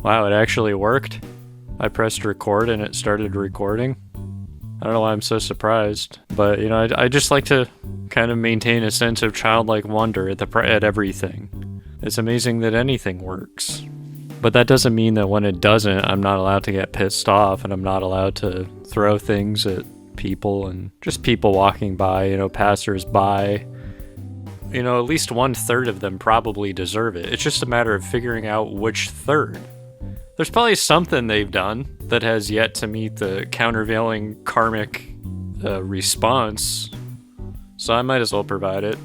Wow, it actually worked. I pressed record and it started recording. I don't know why I'm so surprised, but I just like to kind of maintain a sense of childlike wonder at everything. It's amazing that anything works. But that doesn't mean that when it doesn't, I'm not allowed to get pissed off and I'm not allowed to throw things at people and just people walking by, passers-by. At least 1/3 of them probably deserve it. It's just a matter of figuring out which third. There's probably something they've done that has yet to meet the countervailing karmic response, so I might as well provide it.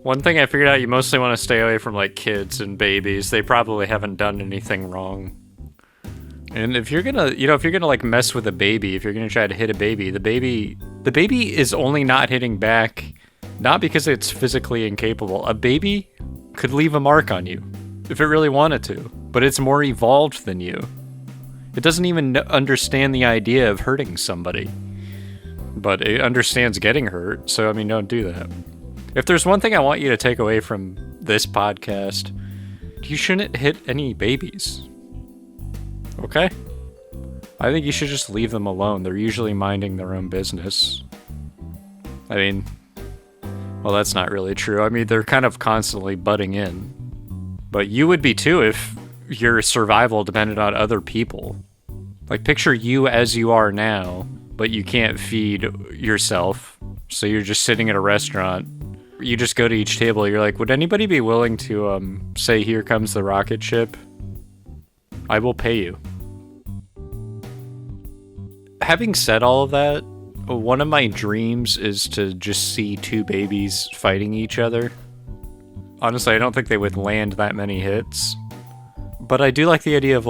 One thing I figured out, you mostly want to stay away from kids and babies. They probably haven't done anything wrong. And if you're gonna, mess with a baby, if you're gonna try to hit a baby, the baby is only not hitting back, not because it's physically incapable. A baby could leave a mark on you if it really wanted to, but it's more evolved than you. It doesn't even understand the idea of hurting somebody, but it understands getting hurt. So, don't do that. If there's one thing I want you to take away from this podcast, you shouldn't hit any babies. Okay? I think you should just leave them alone. They're usually minding their own business. Well, that's not really true. They're kind of constantly butting in. But you would be too if your survival depended on other people. Picture you as you are now, but you can't feed yourself, so you're just sitting at a restaurant. You just go to each table, you're like, would anybody be willing to say, here comes the rocket ship? I will pay you. Having said all of that, one of my dreams is to just see two babies fighting each other. Honestly, I don't think they would land that many hits. But I do like the idea of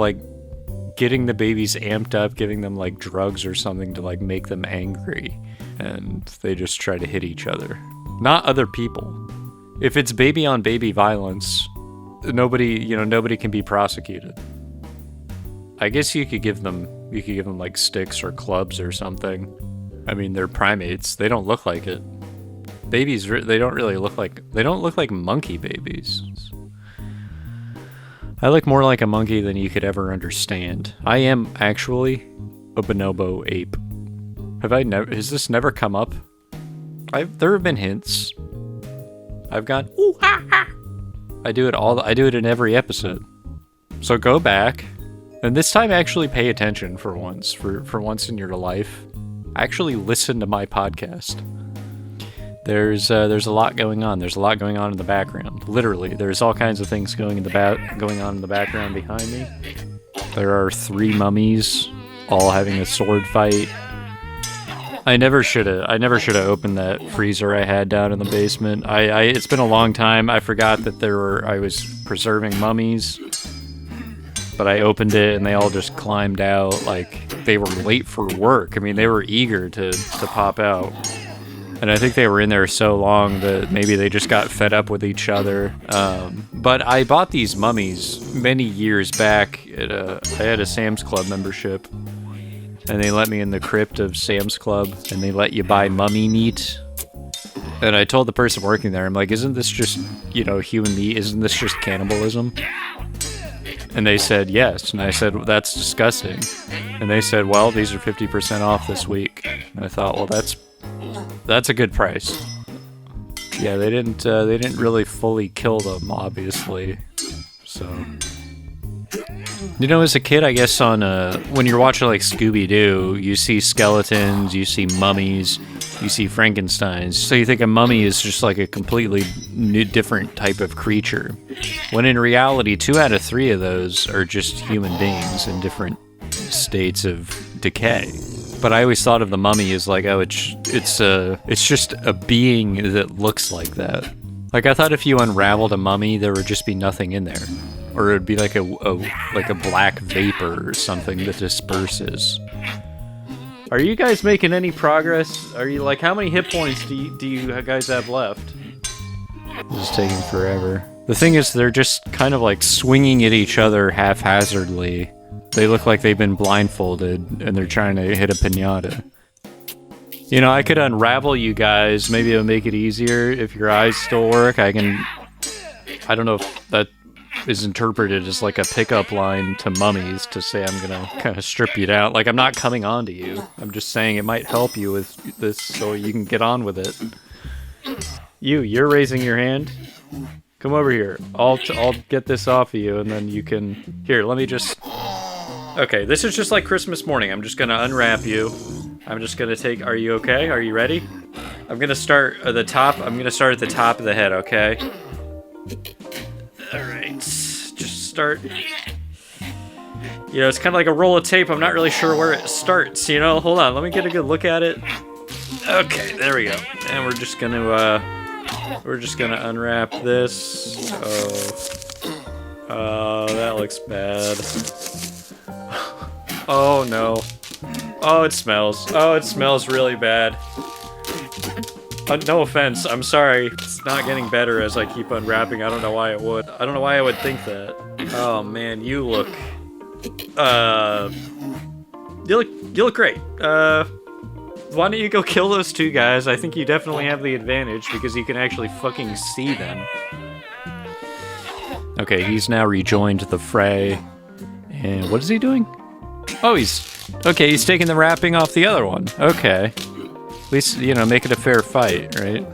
getting the babies amped up, giving them drugs or something to make them angry, and they just try to hit each other. Not other people. If it's baby on baby violence, nobody can be prosecuted. I guess you could give them sticks or clubs or something. They're primates. They don't look like it. Babies, they don't look like monkey babies. I look more like a monkey than you could ever understand. I am actually a bonobo ape. Has this never come up? There have been hints. I've gone, ooh, ha, ha. I do it in every episode. So go back, and this time actually pay attention for once. For once in your life, actually listen to my podcast. There's a lot going on. There's a lot going on in the background. Literally, there's all kinds of things going on in the background behind me. There are 3 mummies, all having a sword fight. I never should have opened that freezer I had down in the basement. It's been a long time. I forgot that I was preserving mummies, but I opened it and they all just climbed out like they were late for work. They were eager to pop out. And I think they were in there so long that maybe they just got fed up with each other. But I bought these mummies many years back. I had a Sam's Club membership. And they let me in the crypt of Sam's Club. And they let you buy mummy meat. And I told the person working there, I'm like, isn't this just, human meat? Isn't this just cannibalism? And they said, yes. And I said, well, that's disgusting. And they said, well, these are 50% off this week. And I thought, well, that's a good price. Yeah, they didn't really fully kill them, obviously. So, as a kid, I guess when you're watching Scooby-Doo, you see skeletons, you see mummies, you see Frankensteins. So you think a mummy is just a completely different type of creature. When in reality, 2 out of 3 of those are just human beings in different states of decay. But I always thought of the mummy as it's just a being that looks like that. I thought if you unraveled a mummy, there would just be nothing in there, or it'd be like a black vapor or something that disperses. Are you guys making any progress? Are you how many hit points do you guys have left? This is taking forever. The thing is, they're just kind of swinging at each other haphazardly. They look like they've been blindfolded, and they're trying to hit a piñata. I could unravel you guys. Maybe it'll make it easier if your eyes still work. I don't know if that is interpreted as like a pickup line to mummies to say I'm gonna kind of strip you down. Like, I'm not coming on to you. I'm just saying it might help you with this so you can get on with it. You're raising your hand? Come over here. I'll get this off of you and then you can... Here, let me just... Okay, this is just like Christmas morning. I'm just gonna unwrap you. I'm just gonna take... Are you okay? Are you ready? I'm gonna start at the top. I'm gonna start at the top of the head, okay? Alright. Just start... You know, it's kind of like a roll of tape. I'm not really sure where it starts, you know? Hold on, let me get a good look at it. Okay, there we go. And we're just gonna unwrap this. Oh, that looks bad. Oh no. Oh, it smells. Oh, it smells really bad. No offense, I'm sorry. It's not getting better as I keep unwrapping. I don't know why it would. I don't know why I would think that. Oh man, you look great. Why don't you go kill those two guys? I think you definitely have the advantage because you can actually fucking see them. Okay, he's now rejoined the fray. And what is he doing? Oh, he's taking the wrapping off the other one. Okay. At least, you know, make it a fair fight, right?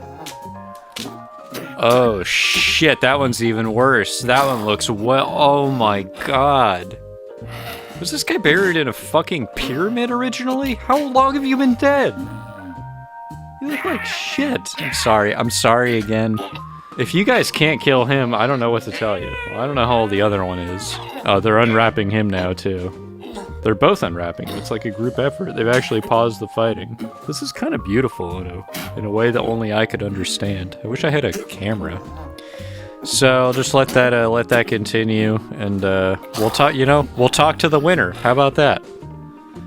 Oh, shit, that one's even worse. That one looks oh my god. Was this guy buried in a fucking pyramid originally? How long have you been dead? You look like shit. I'm sorry again. If you guys can't kill him, I don't know what to tell you. Well, I don't know how old the other one is. Oh, they're unwrapping him now, too. They're both unwrapping. It's like a group effort. They've actually paused the fighting. This is kind of beautiful in a way that only I could understand. I wish I had a camera. So I'll just let that continue, and we'll talk. You know, we'll talk to the winner. How about that?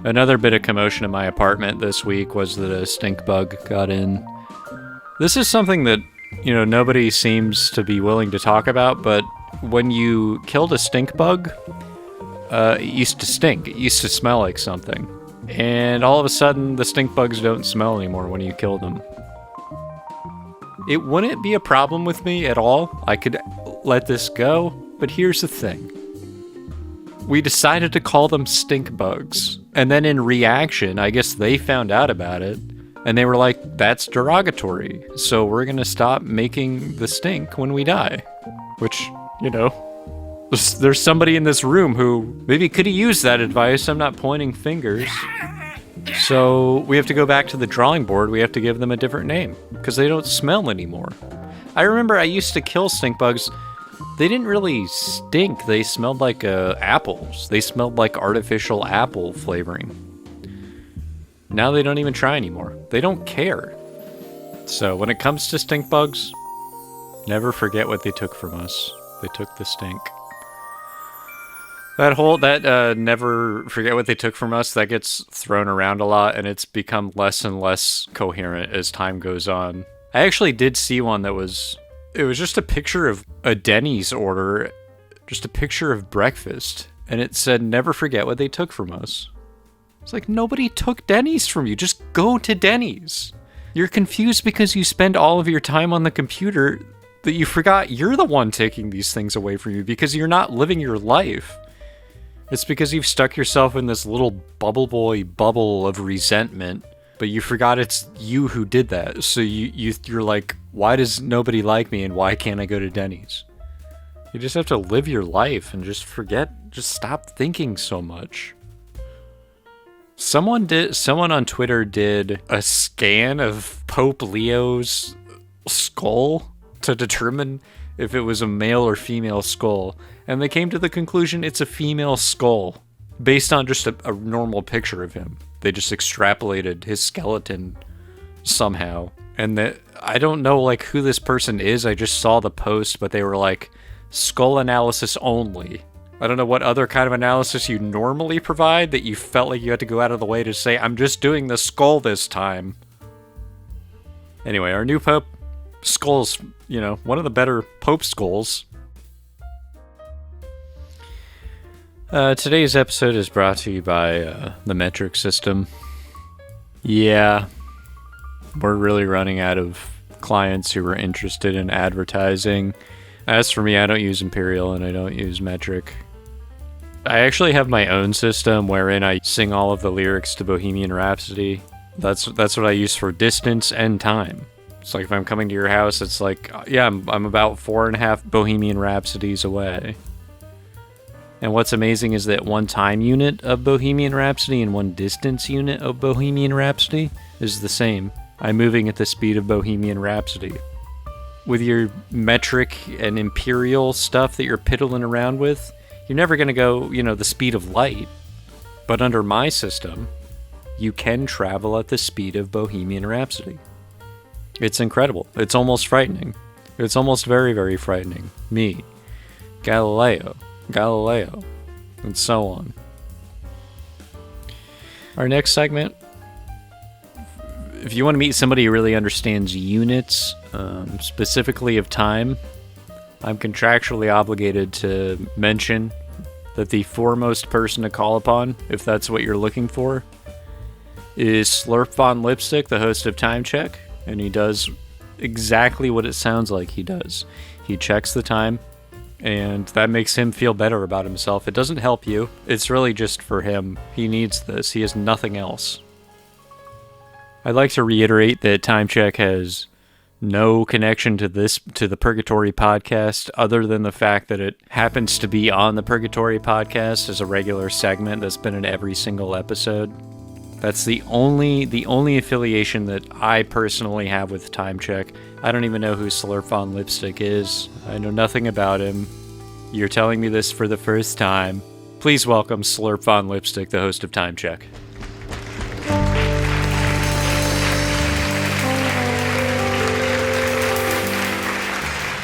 Another bit of commotion in my apartment this week was that a stink bug got in. This is something that, you know, nobody seems to be willing to talk about, but when you killed a stink bug, it used to stink. It used to smell like something. And all of a sudden, the stink bugs don't smell anymore when you kill them. It wouldn't be a problem with me at all. I could let this go, but here's the thing. We decided to call them stink bugs. And then in reaction, I guess they found out about it, and they were like, that's derogatory, so we're gonna stop making the stink when we die. Which, you know, there's somebody in this room who maybe could have used that advice. I'm not pointing fingers. So we have to go back to the drawing board. We have to give them a different name because they don't smell anymore. I remember I used to kill stink bugs. They didn't really stink. They smelled like apples. They smelled like artificial apple flavoring. Now they don't even try anymore. They don't care. So when it comes to stink bugs, never forget what they took from us. They took the stink. That never forget what they took from us, that gets thrown around a lot, and it's become less and less coherent as time goes on. I actually did see one it was just a picture of a Denny's order, just a picture of breakfast, and it said, never forget what they took from us. It's like, nobody took Denny's from you, just go to Denny's. You're confused because you spend all of your time on the computer that you forgot you're the one taking these things away from you because you're not living your life. It's because you've stuck yourself in this little bubble boy bubble of resentment, but you forgot it's you who did that. So you're like, why does nobody like me and why can't I go to Denny's? You just have to live your life and just stop thinking so much. Someone on Twitter did a scan of Pope Leo's skull to determine if it was a male or female skull, and they came to the conclusion it's a female skull based on just a normal picture of him. They just extrapolated his skeleton somehow, and that I don't know like who this person is. I just saw the post, but they were like, skull analysis only. I don't know what other kind of analysis you normally provide that you felt like you had to go out of the way to say, I'm just doing the skull this time. Anyway, our new pope, skull's, you know, one of the better pope skulls. Today's episode is brought to you by the metric system. Yeah, we're really running out of clients who are interested in advertising As for me, I don't use Imperial and I don't use metric. I actually have my own system wherein I sing all of the lyrics to Bohemian Rhapsody. That's what I use for distance and time. It's like if I'm coming to your house, it's like, yeah, I'm about 4.5 Bohemian Rhapsodies away. And what's amazing is that one time unit of Bohemian Rhapsody and one distance unit of Bohemian Rhapsody is the same. I'm moving at the speed of Bohemian Rhapsody. With your metric and imperial stuff that you're piddling around with, you're never going to go, the speed of light. But under my system, you can travel at the speed of Bohemian Rhapsody. It's incredible. It's almost frightening. It's almost very, very frightening. Me, Galileo, and so on. Our next segment, if you want to meet somebody who really understands units, specifically of time, I'm contractually obligated to mention that the foremost person to call upon, if that's what you're looking for, is Slurp Von Lipstick, the host of Time Check, and he does exactly what it sounds like he does. He checks the time, and that makes him feel better about himself. It doesn't help you. It's really just for him. He needs this. He has nothing else. I'd like to reiterate that Time Check has no connection to the Purgatory podcast, other than the fact that it happens to be on the Purgatory podcast as a regular segment that's been in every single episode. That's the only affiliation that I personally have with Time Check. I don't even know who Slurp Von Lipstick is. I know nothing about him. You're telling me this for the first time. Please welcome Slurp Von Lipstick, the host of Time Check.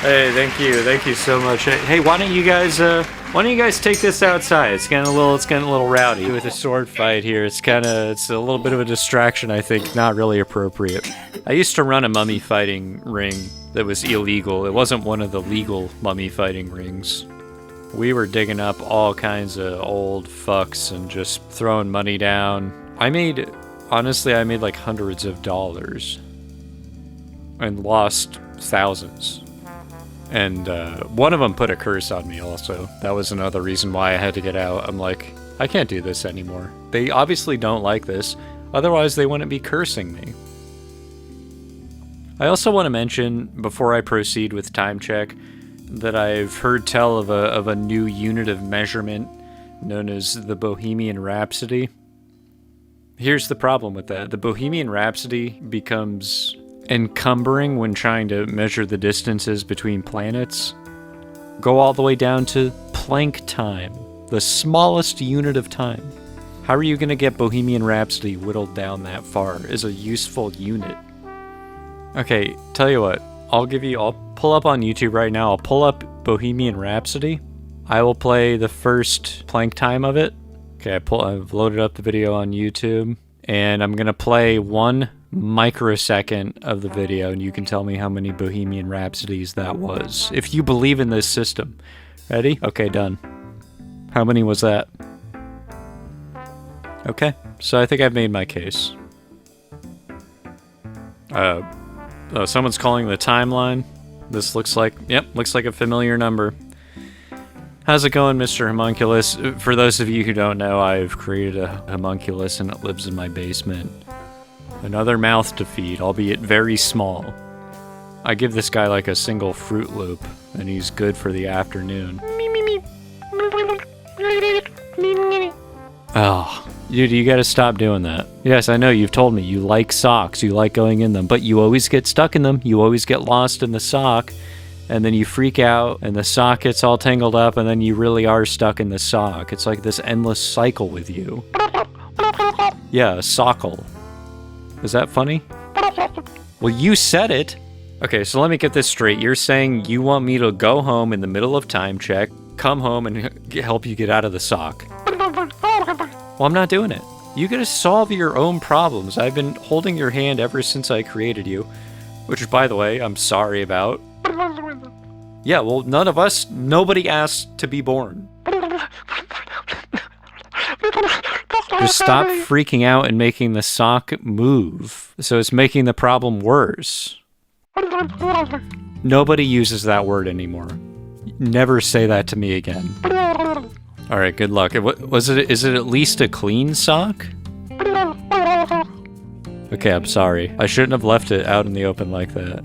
Hey, thank you so much. Hey, why don't you guys take this outside? It's getting a little rowdy with a sword fight here. It's a little bit of a distraction, I think, not really appropriate. I used to run a mummy fighting ring that was illegal. It wasn't one of the legal mummy fighting rings. We were digging up all kinds of old fucks and just throwing money down. I made like hundreds of dollars and lost thousands. And one of them put a curse on me also. That was another reason why I had to get out. I'm like, I can't do this anymore. They obviously don't like this. Otherwise, they wouldn't be cursing me. I also want to mention, before I proceed with Time Check, that I've heard tell of a new unit of measurement known as the Bohemian Rhapsody. Here's the problem with that. The Bohemian Rhapsody becomes encumbering when trying to measure the distances between planets. Go all the way down to Planck time, the smallest unit of time. How are you going to get Bohemian Rhapsody whittled down that far as a useful unit? Okay, tell you what, I'll pull up on YouTube right now, I'll pull up Bohemian Rhapsody. I will play the first Planck time of it. Okay, I've loaded up the video on YouTube, and I'm going to play 1 microsecond of the video, and you can tell me how many Bohemian Rhapsodies that was, if you believe in this system. Ready? Okay, done. How many was that? Okay, so I think I've made my case. Someone's calling the timeline. This looks like a familiar number. How's it going, Mr. Homunculus? For those of you who don't know, I've created a homunculus and it lives in my basement. Another mouth to feed, albeit very small. I give this guy like a single Fruit Loop, and he's good for the afternoon. Oh, dude, you gotta stop doing that. Yes, I know, you've told me you like socks, you like going in them, but you always get stuck in them, you always get lost in the sock, and then you freak out, and the sock gets all tangled up, and then you really are stuck in the sock. It's like this endless cycle with you. Yeah, a sockle. Is that funny? Well, you said it. Okay, so let me get this straight. You're saying you want me to go home in the middle of Time Check, come home and help you get out of the sock. Well, I'm not doing it. You gotta solve your own problems. I've been holding your hand ever since I created you, which, by the way, I'm sorry about. Yeah, well, nobody asked to be born. Just stop freaking out and making the sock move. So it's making the problem worse. Nobody uses that word anymore. Never say that to me again. Alright, good luck. Is it at least a clean sock? Okay, I'm sorry. I shouldn't have left it out in the open like that.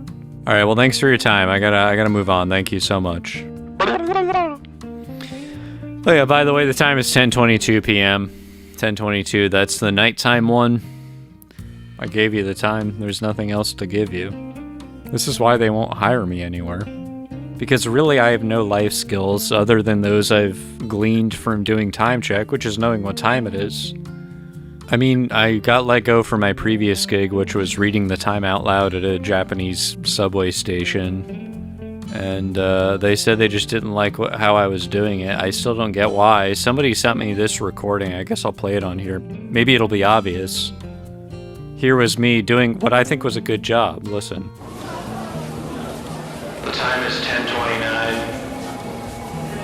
Alright, well thanks for your time. I gotta move on. Thank you so much. Oh yeah, by the way, the time is 10:22 p.m. 10:22, that's the nighttime one. I gave you the time. There's nothing else to give you. This is why they won't hire me anywhere. Because really I have no life skills other than those I've gleaned from doing time check, which is knowing what time it is. I mean, I got let go from my previous gig, which was reading the time out loud at a Japanese subway station. And they said they just didn't like how I was doing it. I still don't get why. Somebody sent me this recording. I guess I'll play it on here. Maybe it'll be obvious. Here was me doing what I think was a good job. Listen. The time is 10:29.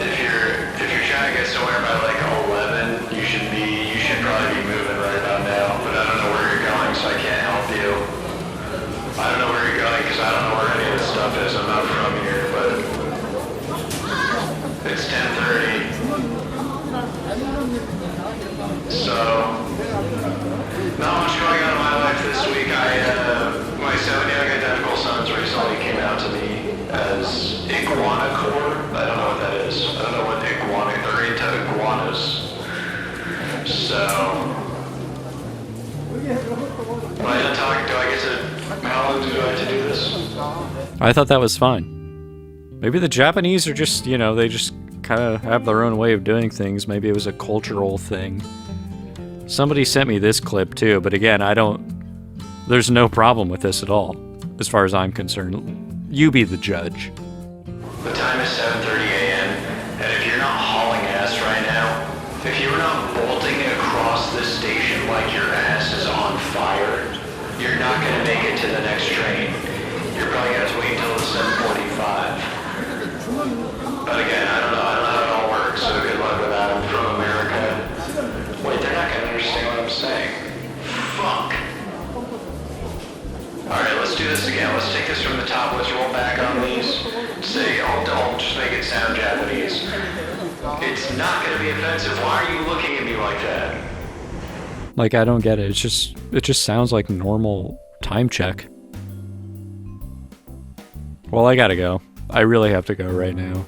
If you're trying to get somewhere by like 11, you should probably be moving right about now. But I don't know where you're going, so I can't help you. I don't know where you're going because I don't know where any of this stuff is. I'm not from here, but it's 10:30. So, not much going on in my life this week. My 7 young identical sons recently came out to me as iguana core. I don't know what that is. I don't know what they're into iguanas. So, am I done talking? How long do I have to do this? I thought that was fine. Maybe the Japanese are just, they just kind of have their own way of doing things. Maybe it was a cultural thing. Somebody sent me this clip too, but again, there's no problem with this at all, as far as I'm concerned. You be the judge. The time is 7:30 a.m., and if you're not hauling ass right now, if you're not bolting across this station like your ass is on fire, you're not going to make it to the next train. You're probably going to have to wait until it's 7:45. But again, I don't know how it all works, so good luck with that. I'm from America. Wait, they're not going to understand what I'm saying. Fuck. Alright, let's do this again. Let's take this from the top. Let's roll back on these. I'll just make it sound Japanese. It's not going to be offensive. Why are you looking at me like that? Like, I don't get it. It just sounds like normal time check. Well, I gotta go. I really have to go right now.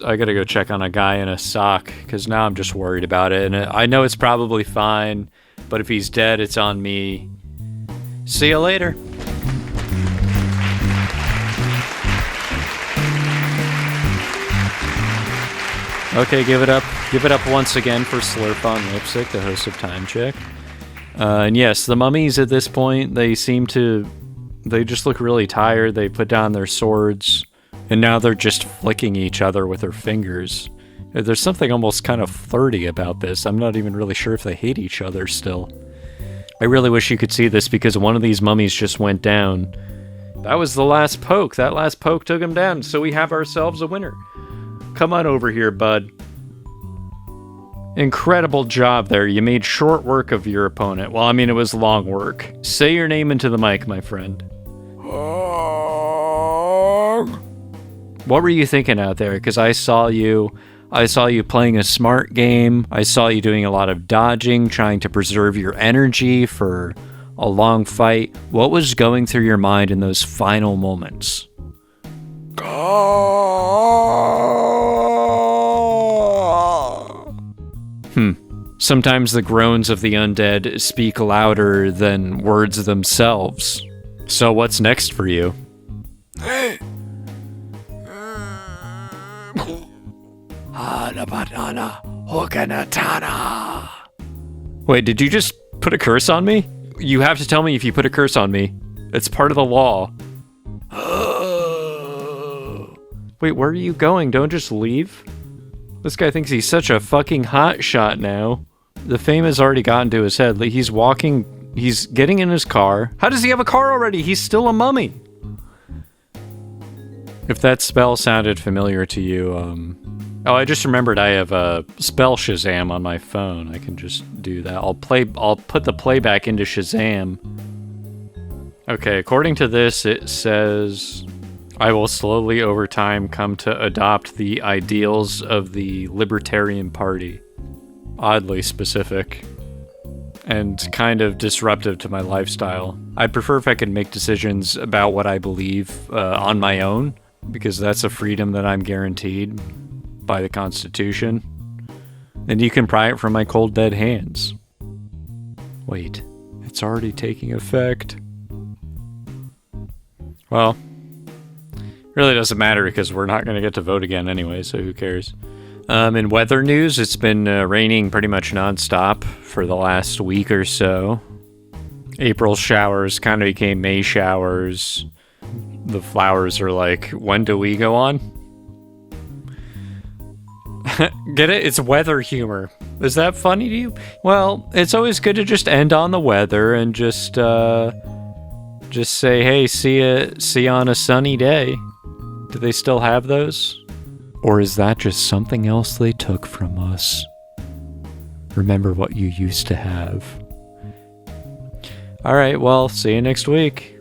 I gotta go check on a guy in a sock, because now I'm just worried about it. And I know it's probably fine, but if he's dead, it's on me. See you later. Okay, give it up. Give it up once again for Slurp on Lipstick, the host of Time Check. And yes, the mummies at this point, they just look really tired. They put down their swords, and now they're just flicking each other with their fingers. There's something almost kind of flirty about this. I'm not even really sure if they hate each other still. I really wish you could see this because one of these mummies just went down. That was the last poke. That last poke took him down, so we have ourselves a winner. Come on over here, bud. Incredible job there. You made short work of your opponent. Well, I mean, it was long work. Say your name into the mic, my friend. What were you thinking out there? Because I saw you playing a smart game. I saw you doing a lot of dodging, trying to preserve your energy for a long fight. What was going through your mind in those final moments? Sometimes the groans of the undead speak louder than words themselves. So what's next for you? Wait, did you just put a curse on me? You have to tell me if you put a curse on me. It's part of the law. Wait, where are you going? Don't just leave. This guy thinks he's such a fucking hot shot now. The fame has already gotten to his head. He's walking, he's getting in his car. How does he have a car already? He's still a mummy. If that spell sounded familiar to you, oh, I just remembered I have a spell Shazam on my phone. I can just do that. I'll put the playback into Shazam. Okay, according to this, it says... I will slowly over time come to adopt the ideals of the Libertarian Party. Oddly specific. And kind of disruptive to my lifestyle. I'd prefer if I could make decisions about what I believe on my own, because that's a freedom that I'm guaranteed by the Constitution. And you can pry it from my cold dead hands. Wait, it's already taking effect. Well, really doesn't matter because we're not going to get to vote again anyway, so who cares? In weather news, it's been raining pretty much nonstop for the last week or so. April showers kind of became May showers. The flowers are like, when do we go on? Get it? It's weather humor. Is that funny to you? Well, it's always good to just end on the weather and just say, hey, see you on a sunny day. Do they still have those? Or is that just something else they took from us? Remember what you used to have. Alright, well, see you next week.